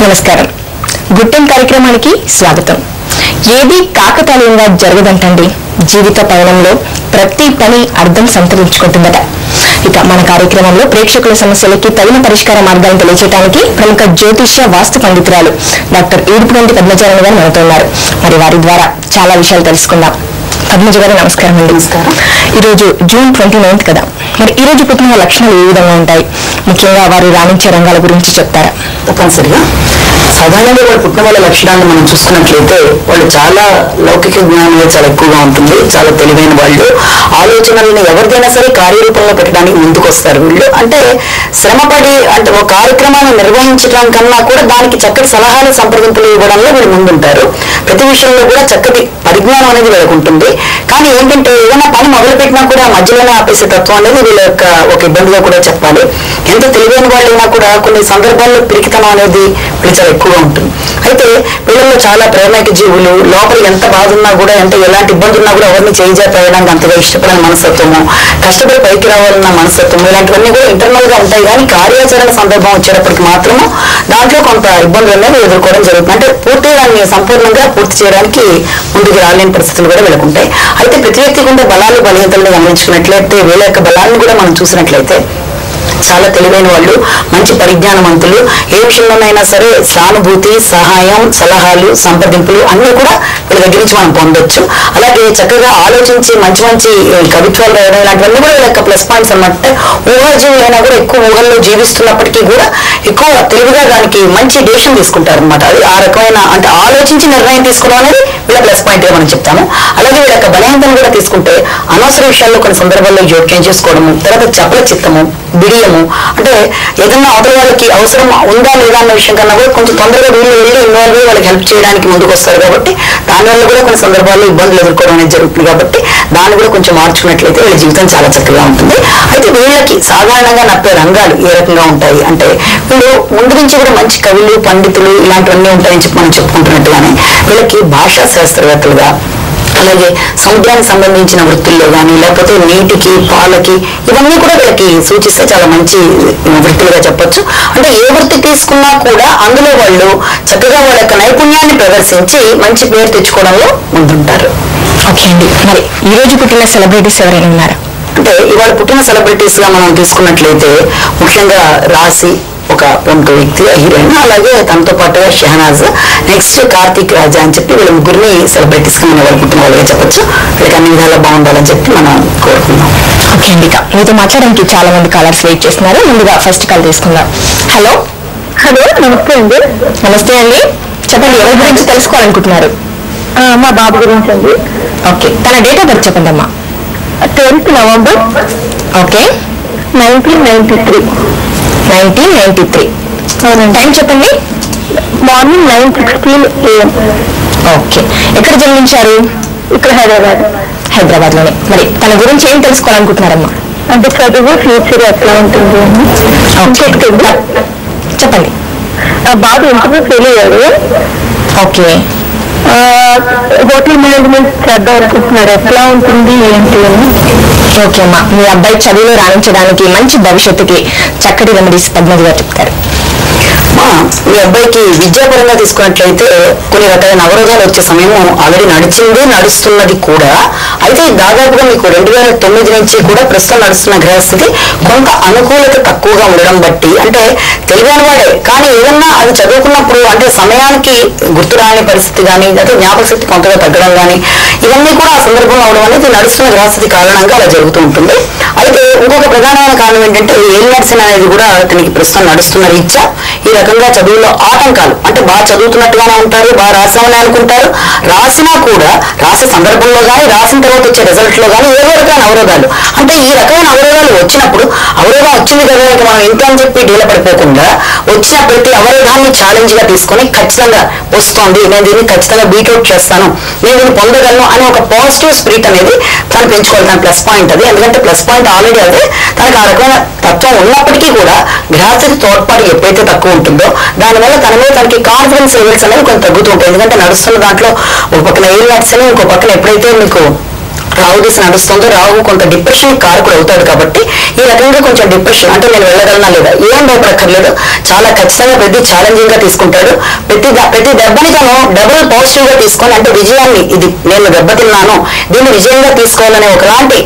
నమస్కారం. గుట్టెం కార్యక్రమానికి స్వాగతం. ఏది కాకతాళీయంగా జరగదంటండి. జీవిత పయనంలో ప్రతి పని అర్థం సంతరించుకుంటుందట. ఇక మన కార్యక్రమంలో ప్రేక్షకుల సమస్యలకి తగిన పరిష్కార మార్గాలను తెలియజేయడానికి ప్రముఖ జ్యోతిష్య వాస్తు పండితురాలు డాక్టర్ ఏడుపుగంటి పద్మజారాణి గారు మనతో ఉన్నారు. మరి వారి ద్వారా చాలా విషయాలు తెలుసుకుందాం. పద్మజ గారు నమస్కారం అండి. నమస్కారం. ఈరోజు జూన్ 29 కదా, మరి ఈ రోజు పుట్టిన లక్షణాలు ఏ విధంగా ఉంటాయి, ముఖ్యంగా వారు రాణించే రంగాల గురించి చెప్తారా? తప్పనిసరిగా సాధారణంగా వాళ్ళు పుట్టిన వాళ్ళ లక్షణాలను మనం చూసుకున్నట్లయితే వాళ్ళు చాలా లౌకిక జ్ఞానం చాలా ఎక్కువగా ఉంటుంది. చాలా తెలివైన వాళ్ళు. ఆలోచనలను ఎవరిదైనా సరే కార్యరూపంలో పెట్టడానికి ముందుకు వస్తారు వీళ్ళు. అంటే శ్రమపడి అంటే ఒక కార్యక్రమాన్ని నిర్వహించడం కన్నా కూడా దానికి చక్కటి సలహాలు సంప్రదింపులు ఇవ్వడంలో వీళ్ళు ముందుంటారు. ప్రతి విషయంలో కూడా చక్కటి పరిజ్ఞానం అనేది వీళ్ళకు ఉంటుంది. కానీ ఏంటంటే ఏదైనా పని మొదలు పెట్టినా కూడా మధ్యలోనే ఆపేసే తత్వం అనేది వీళ్ళ యొక్క ఒక ఇబ్బందిగా కూడా చెప్పాలి. ఎంత తెలివైన వాళ్ళైనా కూడా కొన్ని సందర్భాల్లో పిరికితనం అనేది వీళ్ళు చాలా ఎక్కువగా ఉంటుంది. అయితే వీళ్ళలో చాలా ప్రేమైక జీవులు. లోపల ఎంత బాధ ఉన్నా కూడా, అంటే ఎలాంటి ఇబ్బంది ఉన్నా కూడా ఎవరిని చేయడానికి అంతగా ఇష్టపడని మనస్తత్వము, కష్టపడి పైకి రావాలన్న మనస్తత్వము, ఇలాంటివన్నీ కూడా ఇంటర్నల్ గా ఉంటాయి. కానీ కార్యాచరణ సందర్భం వచ్చేటప్పటికి మాత్రము దాంట్లో కొంత ఇబ్బందులు అనేది ఎదుర్కోవడం జరుగుతుంది. అంటే పూర్తిగా దాన్ని సంపూర్ణంగా పూర్తి చేయడానికి ముందుకు రాలేని పరిస్థితులు కూడా వీళ్ళకుంటాయి. అయితే ప్రతి వ్యక్తికి ఉండే బలాలు బలహీనతలను గమనించుకున్నట్లయితే వీళ్ళ యొక్క బలాన్ని కూడా మనం చూసినట్లయితే చాలా తెలివైన వాళ్ళు, మంచి పరిజ్ఞానవంతులు. ఏ విషయంలోనైనా సరే సానుభూతి, సహాయం, సలహాలు, సంప్రదింపులు అన్ని కూడా వీళ్ళ దగ్గర నుంచి మనం పొందొచ్చు. అలాగే చక్కగా ఆలోచించి మంచి మంచి కవిత్వాలు రాయడం ఇలాంటివన్నీ కూడా వీళ్ళ యొక్క ప్లస్ పాయింట్స్ అన్నమాట. ఊహాజీవులైనా కూడా ఎక్కువ ఊహల్లో జీవిస్తున్నప్పటికీ కూడా ఎక్కువ తెలివిగా దానికి మంచి డెసిషన్ తీసుకుంటారు అనమాట. అది ఆ రకమైన అంటే ఆలోచించి నిర్ణయం తీసుకోవడం అనేది వీళ్ళ ప్లస్ పాయింట్ గా మనం చెప్తాము. అలాగే వీళ్ళ యొక్క బలహీనతను కూడా తీసుకుంటే అనవసర విషయాల్లో కొన్ని సందర్భాల్లో జోక్యం చేసుకోవడము, తర్వాత చపల చిత్తము, బిడియము. అంటే ఏదన్నా అవతల వాళ్ళకి అవసరం ఉందా లేదా అన్న విషయం కన్నా కూడా కొంచెం తొందరగా వీళ్ళు వెళ్ళి ఇన్వాల్వ్ అయ్యి వాళ్ళకి హెల్ప్ చేయడానికి ముందుకు వస్తారు. కాబట్టి దానివల్ల కూడా కొన్ని సందర్భాల్లో ఇబ్బందులు ఎదుర్కోవడం అనేది జరుగుతుంది. కాబట్టి దాన్ని కూడా కొంచెం మార్చుకున్నట్లయితే వీళ్ళ జీవితం చాలా చక్కగా ఉంటుంది. అయితే వీళ్ళకి సాధారణంగా నప్పే రంగాలు ఏ రకంగా ఉంటాయి అంటే, వీళ్ళు ముందు నుంచి కూడా మంచి కవులు, పండితులు ఇలాంటివన్నీ ఉంటాయని చెప్పి మనం చెప్పుకుంటున్నట్టుగానే వీళ్ళకి భాషా శాస్త్రవేత్తలుగా, అలాగే సముద్రానికి సంబంధించిన వృత్తుల్లో కానీ, లేకపోతే నీటికి, పాలకి ఇవన్నీ కూడా వీళ్ళకి సూచిస్తే చాలా మంచి వృత్తులుగా చెప్పొచ్చు. అంటే ఏ వృత్తి తీసుకున్నా కూడా అందులో వాళ్ళు చక్కగా వాళ్ళ యొక్క నైపుణ్యాన్ని ప్రదర్శించి మంచి పేరు తెచ్చుకోవడంలో ముందుంటారు. ఓకే అండి. మరి ఈ రోజు పుట్టిన సెలబ్రిటీస్ ఎవరైనా ఉన్నారా? అంటే ఇవాళ పుట్టిన సెలబ్రిటీస్ గా మనం తీసుకున్నట్లయితే ముఖ్యంగా రాశి ఒక ప్రముఖ వ్యక్తి, హీరోయిన్. అలాగే తనతో పాటుగా షెహనాజ్, నెక్స్ట్ కార్తీక్ రాజా అని చెప్పి వీళ్ళ ముగ్గురిని సెలబ్రిటీస్ గా మనం వాళ్ళు పుట్టిన వాళ్ళగా చెప్పొచ్చు. వీళ్ళకి అన్ని విధాలా బాగుండాలని చెప్పి మనం కోరుకుందాం. ఓకే అండి. ఇక మీతో మాట్లాడడానికి చాలా మంది కాలర్స్ వెయిట్ చేస్తున్నారు. ముందుగా ఫస్ట్ కాల్ తీసుకుందాం. హలో. నమస్తే అండి. నమస్తే అండి, చెప్పండి ఎవరి గురించి తెలుసుకోవాలనుకుంటున్నారు? మా బాబు గురించి అండి. ఓకే, తన డేట్ ఆఫ్ బర్త్ చెప్పండి అమ్మా. 10th November okay, 1993. 1993. టైం చెప్పండి. Morning 9:16 AM. ఓకే, ఎక్కడ జన్మించారు? ఇక్కడ హైదరాబాద్ లోనే. మరి తన గురించి ఏం తెలుసుకోవాలనుకుంటున్నారమ్మా? అంటే చదువు, ఫ్యూచర్ ఎట్లా ఉంటుంది అని. ఇంకొకటి చెప్పండి. బాబు ఇంటర్వ్యూ ఫెయిల్ అయ్యాడు. ఓకే, హోటల్ మేనేజ్మెంట్ చేద్దాం అనుకుంటున్నారు. ఎట్లా ఉంటుంది ఏంటి అని. ఓకే అమ్మా, మీ అబ్బాయి చదువులో రాణించడానికి, మంచి భవిష్యత్తుకి చక్కటి రెమెడీస్ పద్మజ గారు చెప్తారు. మీ అబ్బాయికి విద్యాపరంగా తీసుకున్నట్లయితే కొన్ని రకాల అవరోధాలు వచ్చే సమయం ఆల్రెడీ నడిచింది, నడుస్తున్నది కూడా. అయితే దాదాపుగా మీకు 2009 నుంచి కూడా ప్రస్తుతం నడుస్తున్న గ్రహస్థితి కొంత అనుకూలత తక్కువగా ఉండడం బట్టి, అంటే తెలివైన వాడే కానీ ఏదన్నా అది చదువుకున్నప్పుడు అంటే సమయానికి గుర్తురాని పరిస్థితి కానీ, లేదా జ్ఞాపక శక్తి కొంతగా తగ్గడం కానీ, ఇవన్నీ కూడా ఆ సందర్భంలో అవడం అనేది నడుస్తున్న గ్రహస్థితి కారణంగా అలా జరుగుతూ ఉంటుంది. అయితే ఇంకొక ప్రధానమైన కారణం ఏంటంటే ఏల్ నడిసిన అనేది కూడా అతనికి ప్రస్తుతం నడుస్తున్న రీత్యా ఈ రకంగా చదువులో ఆటంకాలు, అంటే బాగా చదువుతున్నట్టుగానే ఉంటారు, బాగా రాసామని అనుకుంటారు, రాసినా కూడా రాసే సందర్భంలో కానీ, రాసిన తర్వాత వచ్చే రిజల్ట్ లో కానీ ఏదో రకమైన అవరోధాలు. అంటే ఈ రకమైన అవరోధాలు వచ్చినప్పుడు అవరోధం వచ్చింది కదా ఇక మనం ఇంత అని చెప్పి డీల పడిపోకుండా వచ్చిన ప్రతి అవరోధాన్ని ఛాలెంజ్ గా తీసుకొని ఖచ్చితంగా వస్తోంది, నేను దీన్ని ఖచ్చితంగా బీట్అవుట్ చేస్తాను, నేను దీన్ని పొందగలను అనే ఒక పాజిటివ్ స్పిరిట్ అనేది తను పెంచుకోవాలి. తన ప్లస్ పాయింట్ అది. ఎందుకంటే ప్లస్ పాయింట్ ఆల్రెడీ అదే. తనకు ఆ రకమైన తత్వం ఉన్నప్పటికీ కూడా గ్రహస్థితి తోడ్పాటు ఎప్పుడైతే తక్కువ ఉంటుందో దానివల్ల తన మీద తనకి కాన్ఫిడెన్స్ లెవెల్స్ అనేవి కొంచెం తగ్గుతూ ఉంటాయి. ఎందుకంటే నడుస్తున్న దాంట్లో ఒక పక్కన ఏం నడిచిన ఇంకో పక్కన ఎప్పుడైతే మీకు రాహు దిశ నడుస్తుందో రాహు కొంత డిప్రెషన్ కారకుడు అవుతాడు కాబట్టి ఈ రకంగా కొంచెం డిప్రెషన్ అంటే నేను వెళ్ళగలనా లేదా ఏం భయపడక్కర్లేదు, చాలా ఖచ్చితంగా ప్రతి ఛాలెంజింగ్ గా తీసుకుంటాడు. ప్రతి దెబ్బని తను డబుల్ పాజిటివ్ గా తీసుకొని అంటే విజయాన్ని ఇది నేను దెబ్బతిన్నాను దీన్ని విజయంగా తీసుకోవాలనే ఒకలాంటి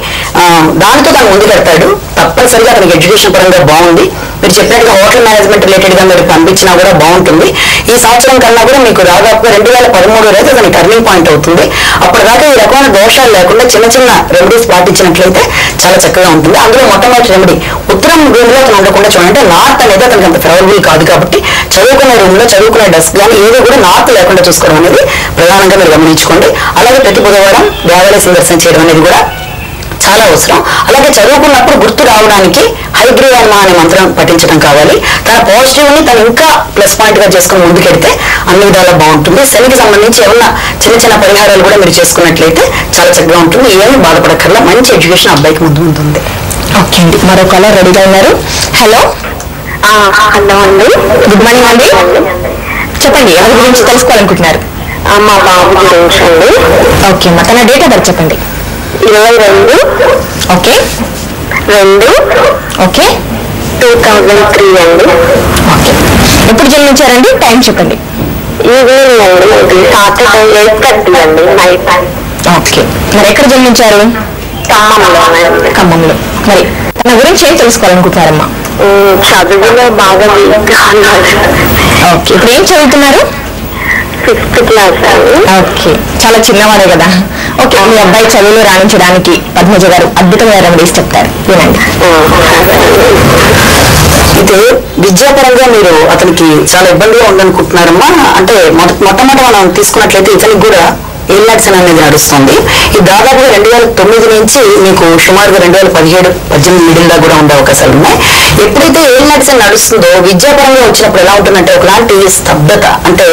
దానితో తను ముందుకెడతాడు. తప్పనిసరిగా అతనికి ఎడ్యుకేషన్ పరంగా బాగుంది. మీరు చెప్పినట్టుగా హోటల్ మేనేజ్మెంట్ రిలేటెడ్ గా మీరు పంపించినా కూడా బాగుంటుంది. ఈ సంవత్సరం కన్నా కూడా మీకు దాదాపుగా 2013 అయితే అతని టర్నింగ్ పాయింట్ అవుతుంది. అప్పటిదాకా ఈ రకమైన దోషాలు లేకుండా చిన్న చిన్న రెమెడీస్ పాటించినట్లయితే చాలా చక్కగా ఉంటుంది. అందులో మొట్టమొదటి రెమెడీ ఉత్తరం రూమ్ లో అతను ఉండకుండా చూడండి. నార్త్ అనేది అతనికి అంత ఫేవరబుల్ కాదు కాబట్టి చదువుకునే రూమ్ లో చదువుకునే డెస్క్ కానీ ఏదో కూడా నార్త్ లేకుండా చూసుకోవడం అనేది ప్రధానంగా మీరు గమనించుకోండి. అలాగే ప్రతి బుధవారం దేవాలయ సందర్శన చేయడం అనేది కూడా చాలా అవసరం. అలాగే చదువుకున్నప్పుడు గుర్తు రావడానికి హైగ్రీవాన్మ అనే మంత్రం పఠించడం కావాలి. తన పాజిటివ్ ని తను ఇంకా ప్లస్ పాయింట్ గా చేసుకుని ముందుకెడితే అన్ని విధాలా బాగుంటుంది. శనికి సంబంధించి ఏమన్నా చిన్న చిన్న పరిహారాలు కూడా మీరు చేసుకున్నట్లయితే చాలా చక్కగా ఉంటుంది. ఏమీ బాధపడక్కర్లా, మంచి ఎడ్యుకేషన్ అబ్బాయికి ముందు ఉంటుంది. ఓకే అండి, మరో కాలర్ రెడీగా ఉన్నారు. హలో హలో అండి, గుడ్ మార్నింగ్ అండి. చెప్పండి, ఎవరి గురించి తెలుసుకోవాలనుకుంటున్నారు? మా బాబు గురించి అండి. ఓకే అమ్మా, తన డేట్ ఆఫ్ బర్త్ చెప్పండి. 22 ఓకే 2 ఓకే 2003 అండి. ఓకే, ఎప్పుడు జన్మించారండి? టైం చెప్పండి. ఈవినింగ్ అండి, ఇది సాటర్డే 8:30 అండి నైట్. ఓకే, మరి ఎక్కడ జన్మించారు? ఖమ్మంలో. మరి తన గురించి ఏం తెలుసుకోవాలనుకుంటున్నారమ్మా? చదువులో బాగా వీక్ అన్నారు. ఓకే, ఇప్పుడు ఏం చదువుతున్నారు? 5th క్లాస్ అండి. ఓకే, చాలా చిన్నవాడే కదా. ఓకే, మీ అబ్బాయి చదువులో రాణించడానికి పద్మజ గారు అద్భుతమైన రెమెడీస్ చెప్తారు, వినండి. అయితే విద్యాపరంగా మీరు అతనికి చాలా ఇబ్బందిగా ఉందనుకుంటున్నారమ్మా. అంటే మొట్టమొదటి మనం తీసుకున్నట్లయితే ఇతనికి కూడా ఏల్నాడ్సన్ అనేది నడుస్తుంది. ఇది దాదాపుగా 2009 నుంచి మీకు సుమారుగా 2017-18 మిడిల్ దా కూడా ఉండే అవకాశాలు ఉన్నాయి. ఎప్పుడైతే ఏల్నాడ్సన్ నడుస్తుందో విద్యాపరంగా వచ్చినప్పుడు ఎలా ఉంటుందంటే ఒకలాంటి స్తబ్దత, అంటే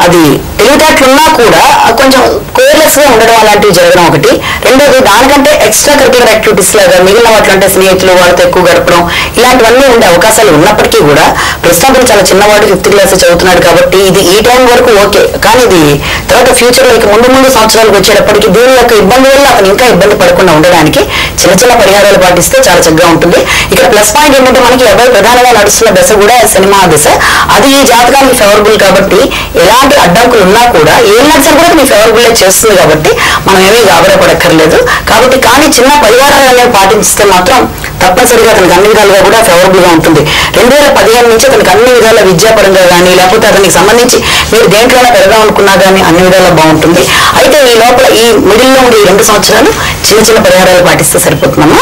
అది తెలివితేటలున్నా కూడా కొంచెం కేర్లెస్ గా ఉండడం అలాంటివి జరగడం ఒకటి. రెండోది దానికంటే ఎక్స్ట్రా కరిక్యులర్ యాక్టివిటీస్ లాగా మిగిలిన వాటిలో అంటే స్నేహితులు వాళ్ళతో ఎక్కువ గడపడం ఇలాంటివన్నీ ఉండే అవకాశాలు ఉన్నప్పటికీ కూడా ప్రస్తుతం చాలా చిన్నవాడు 5th క్లాస్ చదువుతున్నాడు కాబట్టి ఇది ఈ టైం వరకు ఓకే. కానీ ఇది తర్వాత ఫ్యూచర్ లో ముందు సంవత్సరాలకు వచ్చేటప్పటికి దీని యొక్క ఇబ్బంది వల్ల అతను ఇంకా ఇబ్బంది పడకుండా ఉండడానికి చిన్న చిన్న పరిహారాలు పాటిస్తే చాలా చక్కగా ఉంటుంది. ఇక్కడ ప్లస్ పాయింట్ ఏంటంటే మనకి ఎవరు ప్రధానంగా నడుస్తున్న దశ కూడా సినిమా దశ, అది ఈ జాతకానికి ఫేవరబుల్ కాబట్టి ఎలాంటి అడ్డంకులు ఉన్నా కూడా ఏ నర్సర్ కూడా మీ ఫేవరబుల్ చేస్తుంది కాబట్టి మనం ఏమీ గాబరపడక్కర్లేదు. కాబట్టి కానీ చిన్న పరిహారాలు అనేవి పాటిస్తే మాత్రం తప్పనిసరిగా అతనికి అన్ని విధాలుగా కూడా ఫేవరబుల్ గా ఉంటుంది. 2015 నుంచి అతనికి అన్ని విధాల విద్యాపరంగా కానీ లేకపోతే అతనికి సంబంధించి మీరు దేంట్లోనే పెడదాం అనుకున్నా కానీ అన్ని విధాలా బాగుంటుంది. అయితే ఈ లోపల ఈ మిడిల్లో ఉండే 2 సంవత్సరాలు చిన్న చిన్న పరిహారాలు పాటిస్తే సరిపోతుందమ్మా.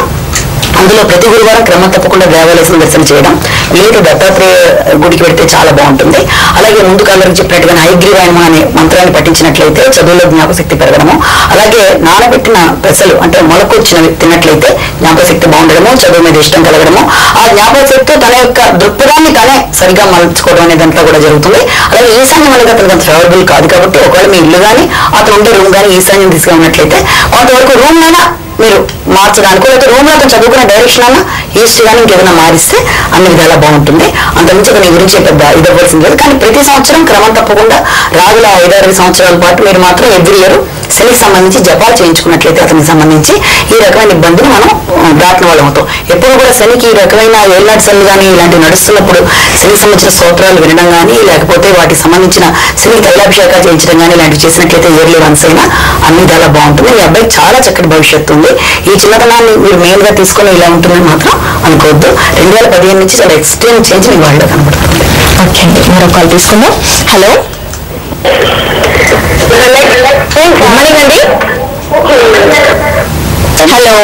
అందులో ప్రతి గురువారం క్రమం తప్పకుండా దేవాలయ సందర్శన చేయడం, వీలైతే దత్తాత్రేయ గుడికి పెడితే చాలా బాగుంటుంది. అలాగే ముందు కాలంలో చెప్పినట్టుగా హైగ్రీవాన్మ అనే మంత్రాన్ని పఠించినట్లయితే చదువులో జ్ఞాపశక్తి పెరగడము, అలాగే నానబెట్టిన పెసలు అంటే మొలకొచ్చినవి తిన్నట్లయితే జ్ఞాపశక్తి బాగుండడము, చదువు మీద ఇష్టం కలగడము, ఆ జ్ఞాపశక్తితో తన యొక్క దృక్పథాన్ని తనే సరిగా మలుచుకోవడం అనే దాంట్లో కూడా జరుగుతుంది. అలాగే ఈశాన్యం అనేది అతనికి అంత ఫేవరబుల్ కాదు కాబట్టి ఒకవేళ మీ ఇల్లు కానీ అతను ఉండే రూమ్ కానీ ఈశాన్యం తీసుకున్నట్లయితే కొంతవరకు రూమ్ అయినా మీరు మార్చడానికి, లేకపోతే రూమ్ లో చదువుకునే డైరెక్షన్ అన్నా ఈస్ట్ కానీ ఇంకేదైనా మారిస్తే అన్ని విధాలా బాగుంటుంది. అంతకుమించి అతని గురించి పెద్ద ఇదవ్వాల్సింది లేదు. కానీ ప్రతి సంవత్సరం క్రమం తప్పకుండా రాగుల 5-6 సంవత్సరాల పాటు మీరు మాత్రం ఎవ్రీ ఇయర్ శనికి సంబంధించి జపాలు చేయించుకున్నట్లయితే అతనికి సంబంధించి ఈ రకమైన ఇబ్బందులు మనం దాటిన వాళ్ళం అవుతాం. ఎప్పుడు కూడా శనికి ఈ రకమైన ఏళ్ళనాటి శని కానీ ఇలాంటివి నడుస్తున్నప్పుడు శనికి సంబంధించిన స్తోత్రాలు వినడం కానీ లేకపోతే వాటికి సంబంధించిన శని తైలాభిషేకాలు చేయించడం కానీ ఇలాంటివి చేసినట్లయితే ఇయర్లీ వన్స్ అయినా అన్ని విధాలా బాగుంటుంది. మీ అబ్బాయికి చాలా చక్కటి భవిష్యత్తు ఉంది. ఈ చిన్నతనాన్ని మీరు మెయిన్ గా తీసుకొని ఇలా ఉంటుందని మాత్రం అనుకోవద్దు. 2015 నుంచి చాలా ఎక్స్ట్రీమ్ చేంజ్ మీ వాళ్ళలో కనబడుతుంది. ఓకే అండి, మరో కాల్ తీసుకుందాం. హలో, గుడ్ మార్నింగ్ అండి. హలో,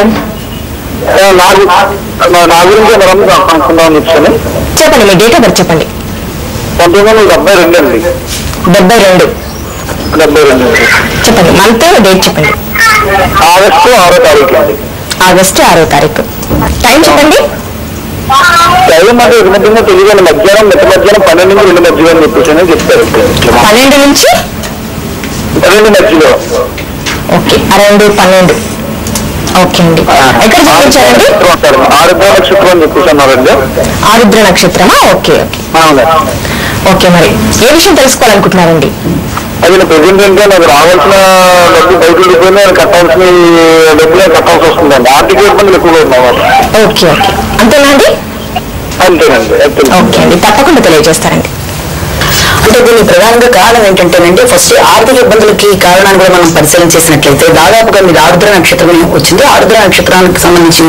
నా గురించి చెప్పండి, మీ డేట్ ఆఫ్ బర్త్ చెప్పండి. 1972 అండి. 72. చెప్పండి, మంత్ డేట్ చెప్పండి. ఆగస్టు 6వ తారీఖు. ఆగస్టు 6వ తారీఖు. టైం చెప్పండి. టైం అంటే మధ్యలో తెలియదు, మధ్యాహ్నం 12 నుంచి 2 మధ్యలో అని చెప్పేసి చెప్తారు. 12 నుంచి 2 మధ్యలో. ఓకే, 2-12. ఓకే అండి, ఎక్కడ జన్మించారండి? ఆరుద్ర నక్షత్రం అని చెప్పేసి అన్నారండి. ఆరుద్ర నక్షత్రమా? Okay okay. అవునండి. ఓకే, మరి ఏ విషయం తెలుసుకోవాలనుకుంటున్నారండి? అది ప్రెసెంట్ ఏంటంటే నాకు రావాల్సిన డబ్బు బయట ఉండిపోయింది, నేను కట్టాల్సిన డబ్బులే కట్టాల్సి వస్తుందండి. ఆర్థిక ఇబ్బందులు ఎక్కువగా ఉన్నాయి. ఓకే ఓకే, అంతేనా అండి? అంతేనండి. ఓకే అండి, తప్పకుండా తెలియజేస్తారండి. అంటే దీని ప్రధానంగా కారణం ఏంటంటేనండి, ఫస్ట్ ఆర్థిక ఇబ్బందులకి కారణాన్ని కూడా మనం పరిశీలన చేసినట్లయితే దాదాపుగా మీరు ఆరుద్ర నక్షత్రం వచ్చింది. ఆరుద్ర నక్షత్రానికి సంబంధించి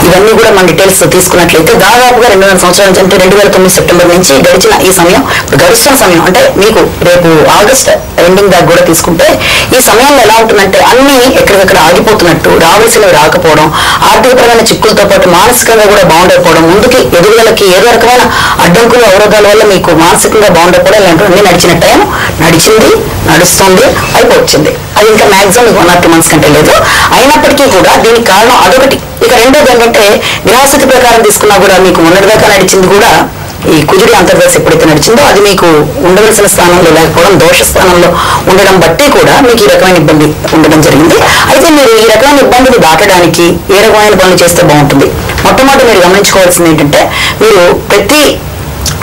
ఇవన్నీ కూడా మన డీటెయిల్స్ తీసుకున్నట్లయితే దాదాపుగా 2,000 సంవత్సరాల నుంచి, అంటే 2009 సెప్టెంబర్ నుంచి గడిచిన ఈ సమయం, ఇప్పుడు గడుస్తున్న సమయం అంటే మీకు రేపు ఆగస్ట్ ఎండింగ్ దాకా కూడా తీసుకుంటే ఈ సమయంలో ఎలా ఉంటుందంటే అన్ని ఎక్కడికక్కడ ఆగిపోతున్నట్టు, రావాల్సినవి రాకపోవడం, ఆర్థికపరమైన చిక్కులతో పాటు మానసికంగా కూడా బాగుండకపోవడం, ముందుకి ఎదుగుదలకి ఏదో రకమైన అడ్డంకులు అవరోధాల వల్ల మీకు మానసికంగా బాగుండకపోవడం, ఇలాంటివన్నీ నడిచిన టైం నడిచింది, నడుస్తుంది, అయిపోవచ్చింది. అది ఇంకా మాక్సిమం 1 or 2 months కంటే లేదు. అయినప్పటికీ కూడా దీనికి కారణం అదొకటి. ఇక రెండోది ఏంటంటే గ్రహస్థితి ప్రకారం తీసుకున్నా కూడా మీకు మొన్నటిదాకా నడిచింది కూడా ఈ కుజుడి అంతర్దశ ఎప్పుడైతే నడిచిందో అది మీకు ఉండవలసిన స్థానంలో లేకపోవడం, దోష స్థానంలో ఉండడం బట్టి కూడా మీకు ఈ రకమైన ఇబ్బంది ఉండడం జరిగింది. అయితే మీరు ఈ రకమైన ఇబ్బందులు దాటడానికి ఏ రకమైన పనులు చేస్తే బాగుంటుంది? మొట్టమొదటి మీరు గమనించుకోవాల్సింది ఏంటంటే, మీరు ప్రతి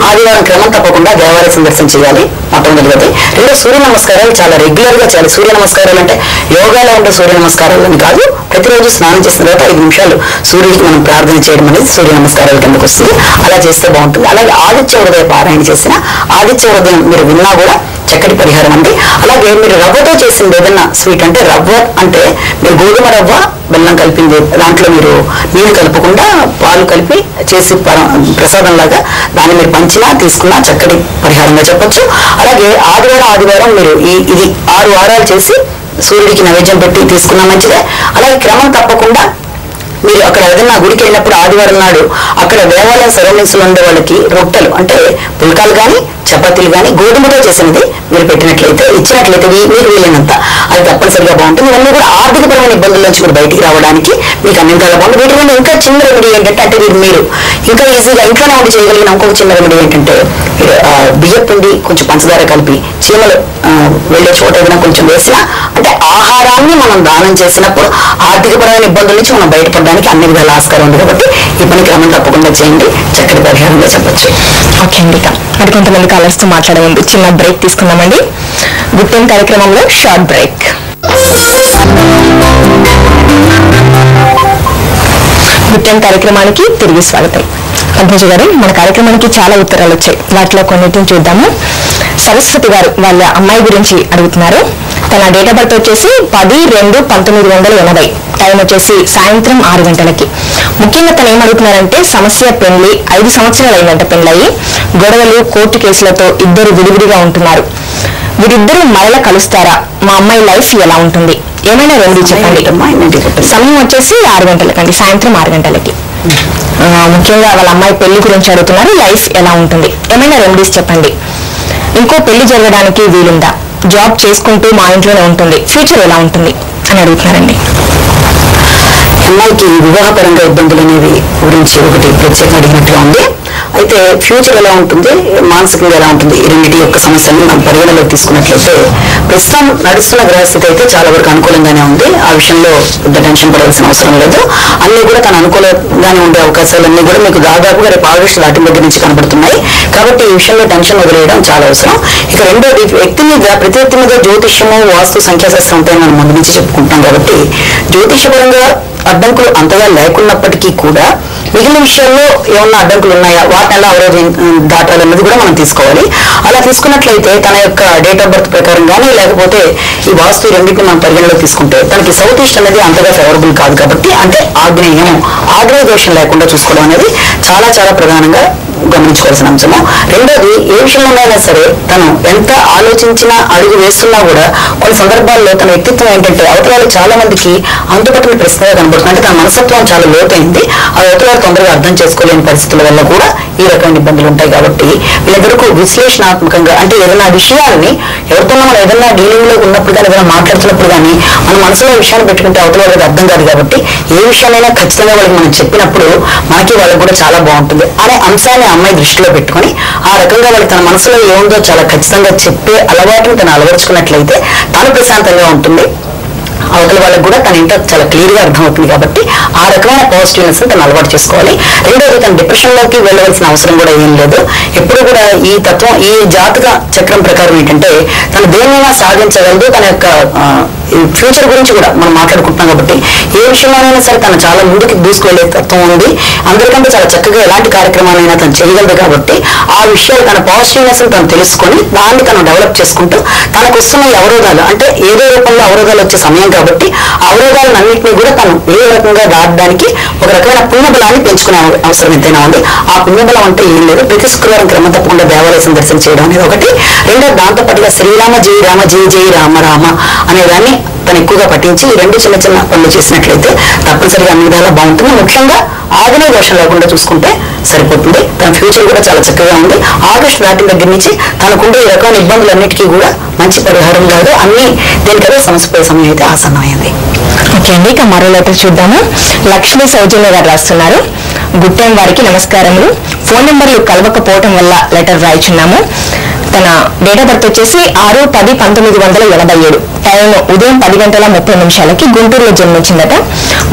ఆదివారం క్రమం తప్పకుండా దేవాలయ సందర్శన చేయాలి మొట్టమొదటిది. రెండో, సూర్య నమస్కారాలు చాలా రెగ్యులర్ గా చేయాలి. సూర్య నమస్కారాలు అంటే యోగాలో ఉండే సూర్య నమస్కారాలు అని కాదు, ప్రతిరోజు స్నానం చేసిన తర్వాత 5 నిమిషాలు సూర్యుడికి మనం ప్రార్థన చేయడం అనేది సూర్య నమస్కారాల కిందకు వస్తుంది. అలా చేస్తే బాగుంటుంది. అలాగే ఆదిత్య హృదయ పారాయణ చేసిన, ఆదిత్య హృదయం మీరు విన్నా కూడా చక్కటి పరిహారం అండి. అలాగే మీరు రవ్వతో చేసింది ఏదన్నా స్వీట్, అంటే రవ్వ అంటే మీరు గోధుమ రవ్వ బెల్లం కలిపింది, దాంట్లో మీరు నీళ్లు కలపకుండా పాలు కలిపి చేసి ప్రసాదం లాగా దాన్ని మీరు పంచినా తీసుకున్నా చక్కటి పరిహారంగా చెప్పొచ్చు. అలాగే ఆదివారం మీరు ఇది 6 వారాలు చేసి సూర్యుడికి నైవేద్యం పెట్టి తీసుకున్నా మంచిదే. అలాగే క్రమం తప్పకుండా మీరు అక్కడ ఏదైనా గుడికి వెళ్ళినప్పుడు ఆదివారం నాడు అక్కడ దేవాలయం సరౌండింగ్స్ లో ఉండే వాళ్ళకి రొట్టెలు అంటే పుల్కాలు కానీ చపాతీలు కానీ గోధుమతో చేసినది మీరు పెట్టినట్లయితే ఇచ్చినట్లయితే మీకు వీలైనంత అది తప్పనిసరిగా బాగుంటుంది. ఇవన్నీ కూడా ఆర్థికపరమైన ఇబ్బందుల నుంచి కూడా బయటికి రావడానికి మీకు అన్ని విధాలుగా బాగుంటుంది. వీటి వల్ల ఇంకా చిన్న రెమెడీ ఏంటంటే, అంటే మీరు ఇంకా ఈజీగా ఇంట్లోనే ఉండి చేయగలిగిన ఇంకొక చిన్న రెమెడీ ఏంటంటే, బియ్యం పిండి కొంచెం పంచదార కలిపి చీమలు వెళ్ళే చోట ఏదైనా కొంచెం వేసినా, అంటే ఆహారాన్ని మనం దానం చేసినప్పుడు ఆర్థికపరమైన ఇబ్బందుల నుంచి మనం బయటపడడానికి అన్ని విధాల ఆస్కారం ఉంది. కాబట్టి ఈ పని క్రమం తప్పకుండా చేయండి, చక్కటి పరిహారంగా చెప్పచ్చు. ఓకే అండి, మరి కొంతమంది కాలర్స్ తో మాట్లాడే ముందు చిన్న బ్రేక్ తీసుకుందామండి. గుడ్ టైం కార్యక్రమంలో షార్ట్ బ్రేక్. గుడ్ టైం కార్యక్రమానికి తిరిగి స్వాగతం. పద్మజ గారు, మన కార్యక్రమానికి చాలా ఉత్తరాలు వచ్చాయి, వాటిలో కొన్నిటిని చూద్దాము. సరస్వతి గారు వాళ్ళ అమ్మాయి గురించి అడుగుతున్నారు. తన డేట్ ఆఫ్ బర్త్ వచ్చేసి 10/2/1980, టైం వచ్చేసి సాయంత్రం 6 గంటలకి. ముఖ్యంగా తను ఏమడుగుతున్నారంటే, సమస్య పెళ్లి 5 సంవత్సరాలు అయిందంట పెళ్ళయి, గొడవలు కోర్టు కేసులతో ఇద్దరు విడివిడిగా ఉంటున్నారు. వీరిద్దరూ మరలా కలుస్తారా? మా అమ్మాయి లైఫ్ ఎలా ఉంటుంది? ఏమైనా రెమెడీ చెప్పండి. సమయం వచ్చేసి 6 గంటలకండి, సాయంత్రం 6 గంటలకి. ముఖ్యంగా వాళ్ళ అమ్మాయి పెళ్లి గురించి అడుగుతున్నారు, లైఫ్ ఎలా ఉంటుంది, ఏమైనా రెమెడీస్ చెప్పండి. ఇంకో పెళ్లి జరగడానికి వీలుందా? జాబ్ చేసుకుంటూ మా ఇంట్లోనే ఉంటుంది, ఫ్యూచర్ ఎలా ఉంటుంది అని అడుగుతున్నారండి. అమ్మాయికి వివాహపరంగా ఇబ్బందులు అనేవి గురించి ఒకటి ప్రత్యేక అడిగినట్టుగా ఉంది. అయితే ఫ్యూచర్ ఎలా ఉంటుంది, మానసికంగా ఎలా ఉంటుంది, ఈ రెండింటి యొక్క సమస్యలను మనం పరిగణలోకి తీసుకున్నట్లయితే ప్రస్తుతం నడుస్తున్న గ్రహస్థితి అయితే చాలా వరకు అనుకూలంగానే ఉంది. ఆ విషయంలో పెద్ద టెన్షన్ పడాల్సిన అవసరం లేదు. అన్ని కూడా తన అనుకూలంగానే ఉండే అవకాశాలన్నీ కూడా మీకు దాదాపుగా రేపు ఆగస్టు దాటి దగ్గర నుంచి కనబడుతున్నాయి. కాబట్టి ఈ విషయంలో టెన్షన్ వదిలేయడం చాలా అవసరం. ఇక రెండోది, ప్రతి వ్యక్తి మీద జ్యోతిష్యము, వాస్తు, సంఖ్యాశాస్త్రం ఉంటాయని మనం ముందు నుంచి చెప్పుకుంటాం. కాబట్టి జ్యోతిషపరంగా అడ్డంకులు అంతగా లేకున్నప్పటికీ కూడా మిగిలిన విషయాల్లో ఏమన్నా అడ్డంకులు ఉన్నాయా, వాటిని ఎలా దాటాలన్నది కూడా మనం తీసుకోవాలి. అలా తీసుకున్నట్లయితే తన యొక్క డేట్ ఆఫ్ బర్త్ ప్రకారం కానీ లేకపోతే ఈ వాస్తు రెండింటిని మనం పరిగణలో తీసుకుంటే తనకి సౌత్ ఈస్ట్ అనేది అంతగా ఫేవరబుల్ కాదు. కాబట్టి అంటే ఆగ్నేయ దోషం లేకుండా చూసుకోవడం అనేది చాలా చాలా ప్రధానంగా గమనించుకోవాల్సిన అంశము. రెండోది, ఏ విషయంలోనైనా సరే తను ఎంత ఆలోచించినా అడుగు వేస్తున్నా కూడా కొన్ని సందర్భాల్లో తన వ్యక్తిత్వం ఏంటంటే అవతల చాలా మందికి అంతుపట్టిన ప్రశ్నగా కనబడుతుంది. అంటే తన మనస్తత్వం చాలా లోతైంది, ఆ అవతల తొందరగా అర్థం చేసుకోలేని పరిస్థితుల వల్ల కూడా ఈ రకమైన ఇబ్బందులు ఉంటాయి. కాబట్టి వీళ్ళెవరకు విశ్లేషణాత్మకంగా, అంటే ఏదైనా విషయాలని ఎవరితో మనం ఏదైనా డీలింగ్ లో ఉన్నప్పుడు కానీ ఏదైనా మాట్లాడుతున్నప్పుడు కానీ మన మనసులో విషయాన్ని పెట్టుకుంటే అవతల వాళ్ళకి అర్థం కాదు. కాబట్టి ఏ విషయాలైనా ఖచ్చితంగా వాళ్ళకి మనం చెప్పినప్పుడు మనకి వాళ్ళకి కూడా చాలా బాగుంటుంది అనే అంశాన్ని అమ్మాయి దృష్టిలో పెట్టుకుని ఆ రకంగా వాళ్ళకి తన మనసులో ఏముందో చాలా ఖచ్చితంగా చెప్పే అలవాటును తను అలవరుచుకున్నట్లయితే తను ప్రశాంతంగా ఉంటుంది. అవతల వాళ్ళకి కూడా తన ఇంట్లో చాలా క్లియర్ గా అర్థమవుతుంది కాబట్టి ఆ రకమైన పాజిటివ్నెస్ తను అలవాటు చేసుకోవాలి. రెండోది తన డిప్రెషన్ లోకి వెళ్ళవలసిన అవసరం కూడా ఏం లేదు. ఎప్పుడు కూడా ఈ తత్వం, ఈ జాతక చక్రం ప్రకారం ఏంటంటే తను దేన్నైనా సాధించగలదు. తన యొక్క ఫ్యూచర్ గురించి కూడా మనం మాట్లాడుకుంటున్నాం కాబట్టి ఏ విషయంలోనైనా సరే తను చాలా ముందుకు దూసుకువెళ్లే తత్వం ఉంది. అందరికంటే చాలా చక్కగా ఎలాంటి కార్యక్రమాలైనా తను చేయగలదు కాబట్టి ఆ విషయాలు తన పాజిటివ్నెస్ తను తెలుసుకొని దాన్ని తను డెవలప్ చేసుకుంటూ తనకు వస్తున్న అవరోధాలు, అంటే ఏదో రూపంలో అవరోధాలు వచ్చే సమయం కాబట్టి అవరోధాలన్నింటినీ కూడా తను ఏ రకంగా దాటడానికి ఒక రకమైన పుణ్యబలాన్ని పెంచుకునే అవసరం ఎంతైనా ఉంది. ఆ పుణ్యబలం అంటే ఏం లేదు, ప్రతి శుక్రవారం క్రమం తప్పకుండా దేవాలయం దర్శనం చేయడం అనేది ఒకటి. రెండో దాంతో పాటుగా శ్రీరామ జై రామ జై జై రామ రామ అనేదాన్ని తను ఎక్కువగా పఠించి ఈ రెండు చిన్న చిన్న పనులు చేసినట్లయితే తప్పనిసరిగా అన్ని విధాలా బాగుంటుంది. ముఖ్యంగా ఆగ్నేయ దోషం లేకుండా చూసుకుంటే సరిపోతుంది. తన ఫ్యూచర్ కూడా చాలా చక్కగా ఉంది. ఆగస్టు దాటిన దగ్గర నుంచి తనకుండే ఈ రకమైన ఇబ్బందులన్నిటికీ కూడా మంచి పరిహారం కాదు, అన్ని దేనికదే సమస్య సమయం అయితే ఆసన్నమైంది. ఓకే అండి, ఇక మరో లెటర్ చూద్దాము. లక్ష్మీ సౌజన్య గారు రాస్తున్నారు. గుడ్ టైం వారికి నమస్కారములు. ఫోన్ నెంబర్లు కలవకపోవటం వల్ల లెటర్ రాయిచున్నాము. తన డేట్ ఆఫ్ బర్త్ వచ్చేసి 6-10-1987. టైం ఉదయం 10:30 గుంటూరులో జన్మించిందట.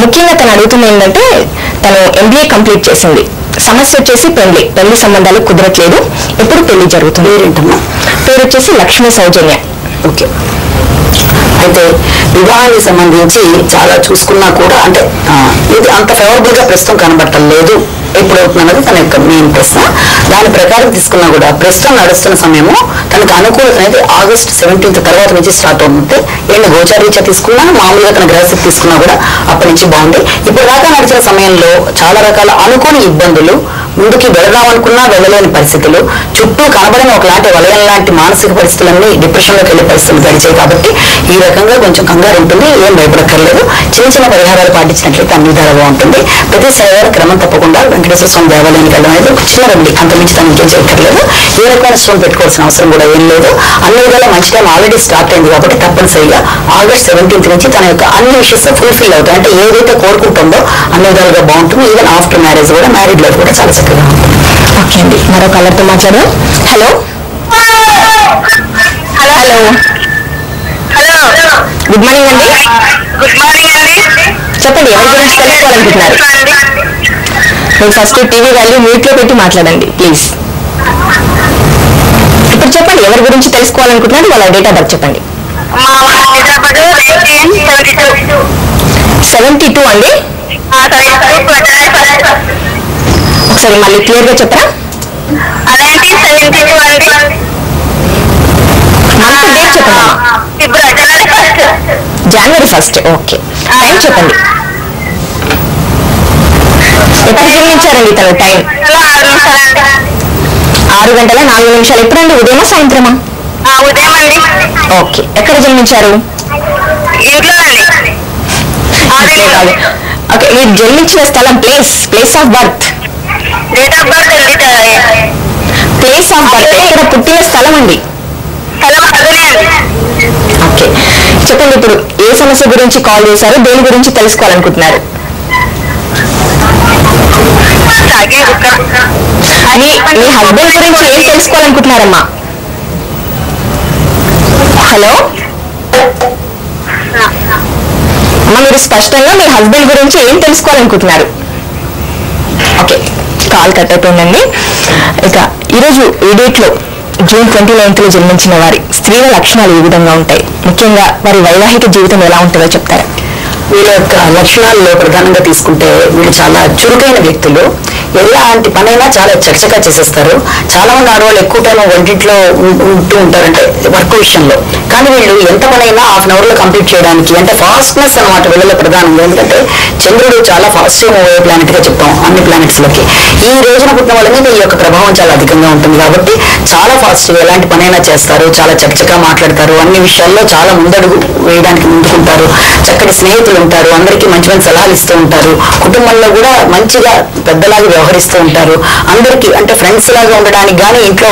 ముఖ్యంగా తను అడుగుతుంది ఏంటంటే తను MBA కంప్లీట్ చేసింది. సమస్య వచ్చేసి పెళ్లి సంబంధాలు కుదరట్లేదు, ఎప్పుడు పెళ్లి జరుగుతుంది. పేరు వచ్చేసి లక్ష్మీ సౌజన్య. ఓకే, అయితే వివాహానికి సంబంధించి చాలా చూసుకున్నా కూడా అంటే ఇది అంత ఫేవరబుల్ గా ప్రస్తుతం కనబడటం లేదు. ఎప్పుడు అవుతుందన్నది తన యొక్క మెయిన్ ప్రశ్న. దాని ప్రకారం తీసుకున్నా కూడా ప్రస్తుతం నడుస్తున్న సమయము తనకు అనుకూలత అనేది ఆగస్ట్ 17 తర్వాత నుంచి స్టార్ట్ అవుతుంది. ఏమైనా గోచారీత్యా తీసుకున్నా, మామూలుగా తన గ్రహస్థితి తీసుకున్నా కూడా అప్పటి నుంచి బాగుంది. ఇప్పుడు దాకా నడిచిన సమయంలో చాలా రకాల అనుకోని ఇబ్బందులు, ముందుకి వెళదామనుకున్నా వెళ్ళలేని పరిస్థితులు, చుట్టూ కనబడిన ఒకలాంటి వలయం లాంటి మానసిక పరిస్థితులన్నీ డిప్రెషన్ లోకి వెళ్లే పరిస్థితులు గడిచాయి కాబట్టి ఈ రకంగా కొంచెం కంగారు ఉంటుంది. ఏం భయపడక్కర్లేదు. చిన్న చిన్న పరిహారాలు పాటించినట్లయితే అన్ని ధరగా ఉంటుంది. ప్రతి శనివారం క్రమం తప్పకుండా వెంకటేశ్వర స్వామి దేవాలయానికి వెళ్ళడం అనేది ఒక చిన్న రెమెడీ, అంతమించి తను ఇంకేం చేయక్కర్లేదు. ఏ రకమైన స్టోన్ పెట్టుకోవాల్సిన అవసరం కూడా ఏం లేదు. అన్ని విధాలా మంచి టైం ఆల్రెడీ స్టార్ట్ అయింది కాబట్టి తప్పనిసరిగా ఆగస్ట్ 17 నుంచి తన యొక్క అన్ని విషయస్ ఫుల్ఫిల్ అవుతాయి. అంటే ఏదైతే కోరుకుంటుందో అన్ని విధాలుగా బాగుంటుంది. ఈవెన్ ఆఫ్టర్ మ్యారేజ్ కూడా, మ్యారీడ్ లైఫ్ కూడా చాలా చక్కగా ఉంటుంది. ఓకే అండి, మరో కలర్తో మాట్లాడదాం. Hello hello hello, good morning అండి. గుడ్ మార్నింగ్ అండి. చెప్పండి, ఎవరి గురించి తెలుసుకోవాలనుకుంటున్నారు? మీరు ఫస్ట్ టీవీ వాల్యూ మ్యూట్ లో పెట్టి మాట్లాడండి ప్లీజ్. ఇప్పుడు చెప్పండి, ఎవరి గురించి తెలుసుకోవాలనుకుంటున్నారు, వాళ్ళ డేట్ ఆఫ్ బర్త్ చెప్పండి. మా డేట్ ఆఫ్ బర్త్ 1972. 72 అండి. ఒకసారి మళ్ళీ క్లియర్ గా చెప్పరా? 1972 అండి. మంత్ డేట్ చెప్పండి. జనవరి 1. ఓకే, టైం చెప్పండి. ఎప్పుడు జన్మించారండి తన టైం? 6:04. ఎప్పుడండి, ఉదయమా సాయంత్రమా? ఉదయం అండి. ఓకే, ఎక్కడ జన్మించారు? ఇంట్లో అండి. ఓకే, మీరు జన్మించిన స్థలం, place of birth. Date of birth అండి. ప్లేస్ ఆఫ్ బర్త్, ఎక్కడ పుట్టిన స్థలం అండి? స్థలం అదే అండి. ఓకే, చెప్పండి, ఇప్పుడు ఏ సమస్య గురించి కాల్ చేశారు, దేని గురించి తెలుసుకోవాలనుకుంటున్నారు? మీ హస్బెండ్ గురించి ఏం తెలుసుకోవాలనుకుంటున్నారమ్మా? హలో అమ్మ, మీరు స్పష్టంగా మీ హస్బెండ్ గురించి ఏం తెలుసుకోవాలనుకుంటున్నారు? ఓకే, కాల్ కట్ అయిపోయిందండి. ఇక ఈరోజు ఈ డేట్ లో జూన్ 29 జన్మించిన వారి స్త్రీల లక్షణాలు ఏ విధంగా ఉంటాయి, ముఖ్యంగా వారి వైవాహిక జీవితం ఎలా ఉంటుందో చెప్తారా? వీళ్ళ యొక్క లక్షణాల్లో ప్రధానంగా తీసుకుంటే వీళ్ళు చాలా చురుకైన వ్యక్తులు. ఎలాంటి పనైనా చాలా చకచకా చేసేస్తారు. చాలా మంది ఆడవాళ్ళు ఎక్కువ టైం వంటింట్లో ఉంటూ ఉంటారంటే వర్క్ విషయంలో, కానీ వీళ్ళు ఎంత పనైనా ½ అవర్ లో కంప్లీట్ చేయడానికి, అంటే ఫాస్ట్నెస్ అనమాట వీళ్ళలో ప్రధానంగా. ఎందుకంటే చంద్రుడు చాలా ఫాస్ట్ మూవ్ అయ్యే ప్లానెట్ గా చెప్తాం అన్ని ప్లానెట్స్ లకి. ఈ రోజున పుట్టిన వాళ్ళ మీద ఈ యొక్క ప్రభావం చాలా అధికంగా ఉంటుంది కాబట్టి చాలా ఫాస్ట్ గా ఎలాంటి పనైనా చేస్తారు. చాలా చకచకా మాట్లాడతారు. అన్ని విషయాల్లో చాలా ముందడుగు వేయడానికి ముందుకుంటారు. చక్కటి స్నేహితులు ఉంటారు. అందరికీ మంచి మంచి సలహాలు ఇస్తూ ఉంటారు. కుటుంబంలో కూడా మంచిగా పెద్దలాగా వ్యవహరిస్తూ ఉంటారు. అందరికీ అంటే ఫ్రెండ్స్ లాగా ఉండడానికి కానీ, ఇంట్లో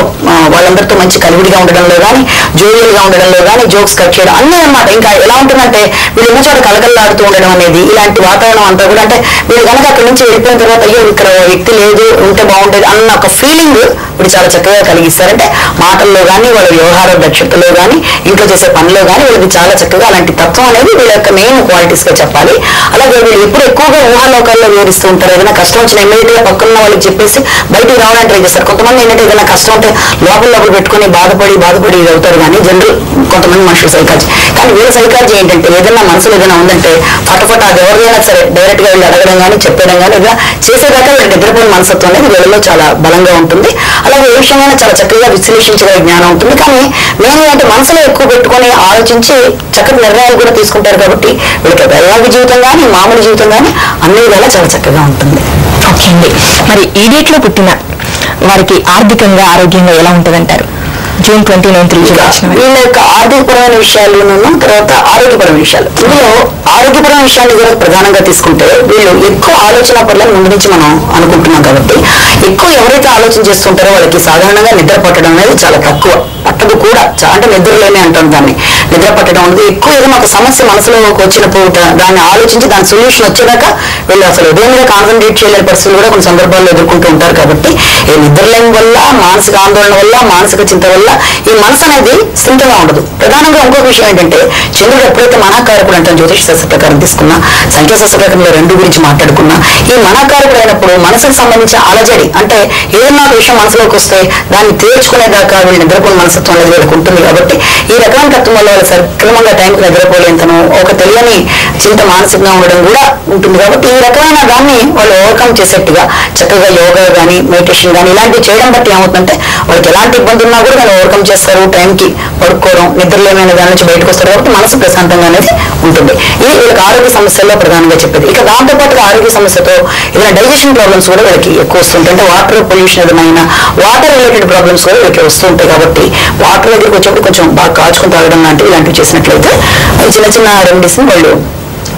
వాళ్ళందరితో మంచి కలివిడిగా ఉండడంలో కానీ, జోవియల్గా ఉండడంలో కానీ, జోక్స్ కట్ చేయడం అన్నీ అన్నమాట. ఇంకా ఎలా ఉంటుందంటే వీళ్ళు ఉన్న చోట కలకల్లాడుతూ ఉండడం అనేది, ఇలాంటి వాతావరణం అంతా కూడా అంటే వీళ్ళు కనుక అక్కడి నుంచి వెళ్ళిపోయిన తర్వాత అయ్యో ఇక్కడ వ్యక్తి లేదు ఉంటే బాగుండేది అన్న ఒక ఫీలింగ్ ఇప్పుడు చాలా చక్కగా కలిగిస్తారంటే మాటల్లో కానీ, వాళ్ళ వ్యవహార దక్షతలో కానీ, ఇంట్లో చేసే పనిలో కానీ వీళ్ళకి చాలా చక్కగా అలాంటి తత్వం అనేది వీళ్ళ యొక్క మెయిన్ క్వాలిటీస్ గా చెప్పాలి. అలాగే వీళ్ళు ఎప్పుడు ఎక్కువగా ఊహాలోకాల్లో వివరిస్తూ ఉంటారు. ఏదైనా కష్టం వచ్చిన ఇమ్మీడియట్ గా పక్కన వాళ్ళకి చెప్పేసి బయటికి రావడానికి ట్రై చేస్తారు. కొంతమంది ఏంటంటే ఏదైనా కష్టం ఉంటే లోపల పెట్టుకుని బాధపడి ఇది అవుతారు. కానీ జనరల్ కొంతమంది మనుషులు సైకాలజీ, కానీ వీళ్ళ సైకాలజీ ఏంటంటే ఏదైనా మనసులో ఏదైనా ఉందంటే ఫటాఫట్ అది ఎవరిదైనా సరే డైరెక్ట్ గా వీళ్ళు అడగడం కానీ, చెప్పడం కానీ, ఇలా చేసేదాకా వీళ్ళ నిద్రపోయిన మనస్తత్వం అనేది వీళ్ళలో చాలా బలంగా ఉంటుంది. అలాగే ఏ విషయమైనా చాలా చక్కగా విశ్లేషించగల జ్ఞానం ఉంటుంది. కానీ మెయిన్ అంటే మనసులో ఎక్కువ పెట్టుకొని ఆలోచించి చక్కటి నిర్ణయాలు కూడా తీసుకుంటారు. కాబట్టి వీళ్ళకి వైవాహిక జీవితం కానీ, మామూలు జీవితం కానీ అన్ని విధాలా చాలా చక్కగా ఉంటుంది. ఓకే అండి, మరి ఈ డేట్ లో పుట్టిన వారికి ఆర్థికంగా ఆరోగ్యంగా ఎలా ఉంటుందంటారు? జూన్ 29 వీళ్ళ యొక్క ఆర్థికపరమైన విషయాలను, తర్వాత ఆరోగ్యపరమైన విషయాలు. ఇందులో ఆరోగ్యపరమైన విషయాన్ని కూడా ప్రధానంగా తీసుకుంటే వీళ్ళు ఎక్కువ ఆలోచన పనులను ముందు నుంచి మనం అనుకుంటున్నాం. కాబట్టి ఎక్కువ ఎవరైతే ఆలోచన చేస్తుంటారో వాళ్ళకి సాధారణంగా నిద్ర పట్టడం అనేది చాలా తక్కువ, పట్టదు కూడా. అంటే నిద్రలోనే అంటాం దాన్ని, నిద్ర పట్టడం అనేది ఎక్కువ. ఏదైనా ఒక సమస్య మనసులోకి వచ్చినప్పుడు దాన్ని ఆలోచించి దాని సొల్యూషన్ వచ్చేదాకా వీళ్ళు అసలు ఉదయం మీద కాన్సన్ట్రేట్ చేయలేని పరిస్థితులు కూడా కొన్ని సందర్భాల్లో ఎదుర్కొంటూ ఉంటారు. కాబట్టి ఈ నిద్రలేని వల్ల, మానసిక ఆందోళన వల్ల, మానసిక చింత వల్ల ఈ మనసు అనేది స్థిరంగా ఉండదు. ప్రధానంగా ఇంకొక విషయం ఏంటంటే చంద్రుడు ఎప్పుడైతే మనాకారకుడు అంటాం, జ్యోతిష శాస్త్ర ప్రకారం తీసుకున్నా, సంఖ్యాశాస్త్ర ప్రకారంలో రెండు గురించి మాట్లాడుకున్నా, ఈ మనాకారకుడు అయినప్పుడు మనసుకు సంబంధించిన అలజడి అంటే ఏదన్నా ఒక విషయం మనసులోకి వస్తే దాన్ని తేల్చుకునేదాకా వీళ్ళు నిద్రపోయిన మనస్తత్వం అనేది వీళ్ళకి ఉంటుంది. కాబట్టి ఈ రకమైన తత్వం వల్ల వాళ్ళు సక్రమంగా టైంకి నిద్రపోలేంతను, ఒక తెలియని చింత మానసికంగా ఉండడం కూడా ఉంటుంది. కాబట్టి ఈ రకమైన దాన్ని వాళ్ళు ఓవర్కమ్ చేసేట్టుగా చక్కగా యోగా కానీ, మెడిటేషన్ కానీ ఇలాంటివి చేయడం బట్టి ఏమవుతుందంటే వాళ్ళకి ఎలాంటి ఇబ్బంది ఉన్నా కూడా దాన్ని ఓవర్కమ్ చేస్తారు. టైంకి పడుకోవడం, నిద్రలేమైన దాని నుంచి బయటకు వస్తారు. కాబట్టి మనసు ప్రశాంతంగా అనేది ఉంటుంది. ఇది వీళ్ళకి ఆరోగ్య సమస్యల్లో ప్రధానంగా చెప్పేది. ఇక దాంతో పాటుగా ఆరోగ్య సమస్యతో ఏదైనా డైజెషన్ ప్రాబ్లమ్స్ కూడా వీళ్ళకి ఎక్కువ వస్తుంటాయి. అంటే వాటర్ పొల్యూషన్ ఏదైనా వాటర్ రిలేటెడ్ ప్రాబ్లమ్స్ కూడా వీళ్ళకి వస్తుంటాయి. కాబట్టి వాటర్ దగ్గరికి వచ్చేప్పుడు కొంచెం బాగా కాచుకుని తాగడం లాంటివి ఇలాంటివి చేసినట్లయితే చిన్న చిన్న రెమెడీస్ ని వాళ్ళు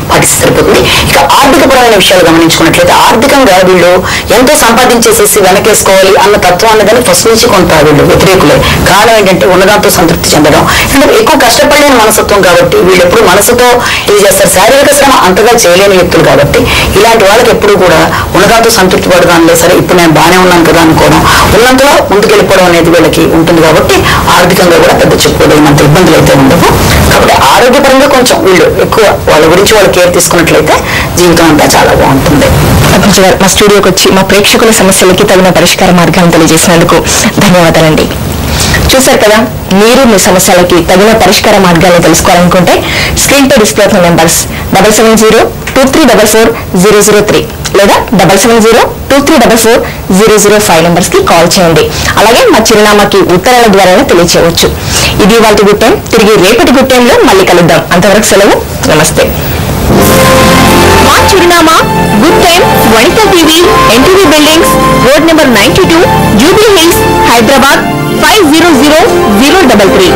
పాటిస్తే సరిపోతుంది. ఇక ఆర్థికపరమైన విషయాలు గమనించుకున్నట్లయితే ఆర్థికంగా వీళ్ళు ఎంతో సంపాదించేసేసి వెనకేసుకోవాలి అన్న తత్వం అన్నదాన్ని ఫస్ట్ నుంచి కొంత వీళ్ళు వ్యతిరేకులే. కారణం ఏంటంటే ఉన్నదాంతో సంతృప్తి చెందడం, ఎందుకంటే ఎక్కువ కష్టపడలేని మనసత్వం. కాబట్టి వీళ్ళు ఎప్పుడు మనసుతో ఇది చేస్తారు. శారీరక శ్రమ అంతగా చేయలేని వ్యక్తులు. కాబట్టి ఇలాంటి వాళ్ళకి ఎప్పుడు కూడా ఉన్నదాంతో సంతృప్తి పడదానిలే, సరే ఇప్పుడు నేను బాగానే ఉన్నాను కదా అనుకోవడం, ఉన్నంతలో ముందుకెళ్ళిపోవడం అనేది వీళ్ళకి ఉంటుంది. కాబట్టి ఆర్థికంగా కూడా పెద్ద చెప్పుకోలేనంత ఇబ్బందులు అయితే ఉండవు. కాబట్టి ఆరోగ్యపరంగా కొంచెం వీళ్ళు ఎక్కువ వాళ్ళ గురించి వాళ్ళు కేర్ తీసుకున్నట్లయితే జీవితం అంతా చాలా బాగుంటుంది. మా స్టూడియోకి వచ్చి మా ప్రేక్షకుల సమస్యలకి తగిన పరిష్కార మార్గాలను తెలియజేసినందుకు ధన్యవాదాలండి. చూశారు కదా, మీరు మీ సమస్యలకి తగిన పరిష్కార మార్గాలను తెలుసుకోవాలనుకుంటే స్క్రీన్ పై డిస్ప్లే అవుతున్న నెంబర్స్ 7702344003 లేదా 7702344005 నెంబర్స్ కి కాల్ చేయండి. అలాగే మా చిరునామాకి ఉత్తరాల ద్వారా తెలియచేయవచ్చు. ఇది వాళ్ళ గుడ్ టైం. తిరిగి రేపటి గుడ్ టైంలో మళ్ళీ కలుద్దాం. అంతవరకు సెలవు, నమస్తే. మా చిరునామా good time, Vanitha TV, NTV buildings, road number 92, Jubilee Hills, Hyderabad 500033.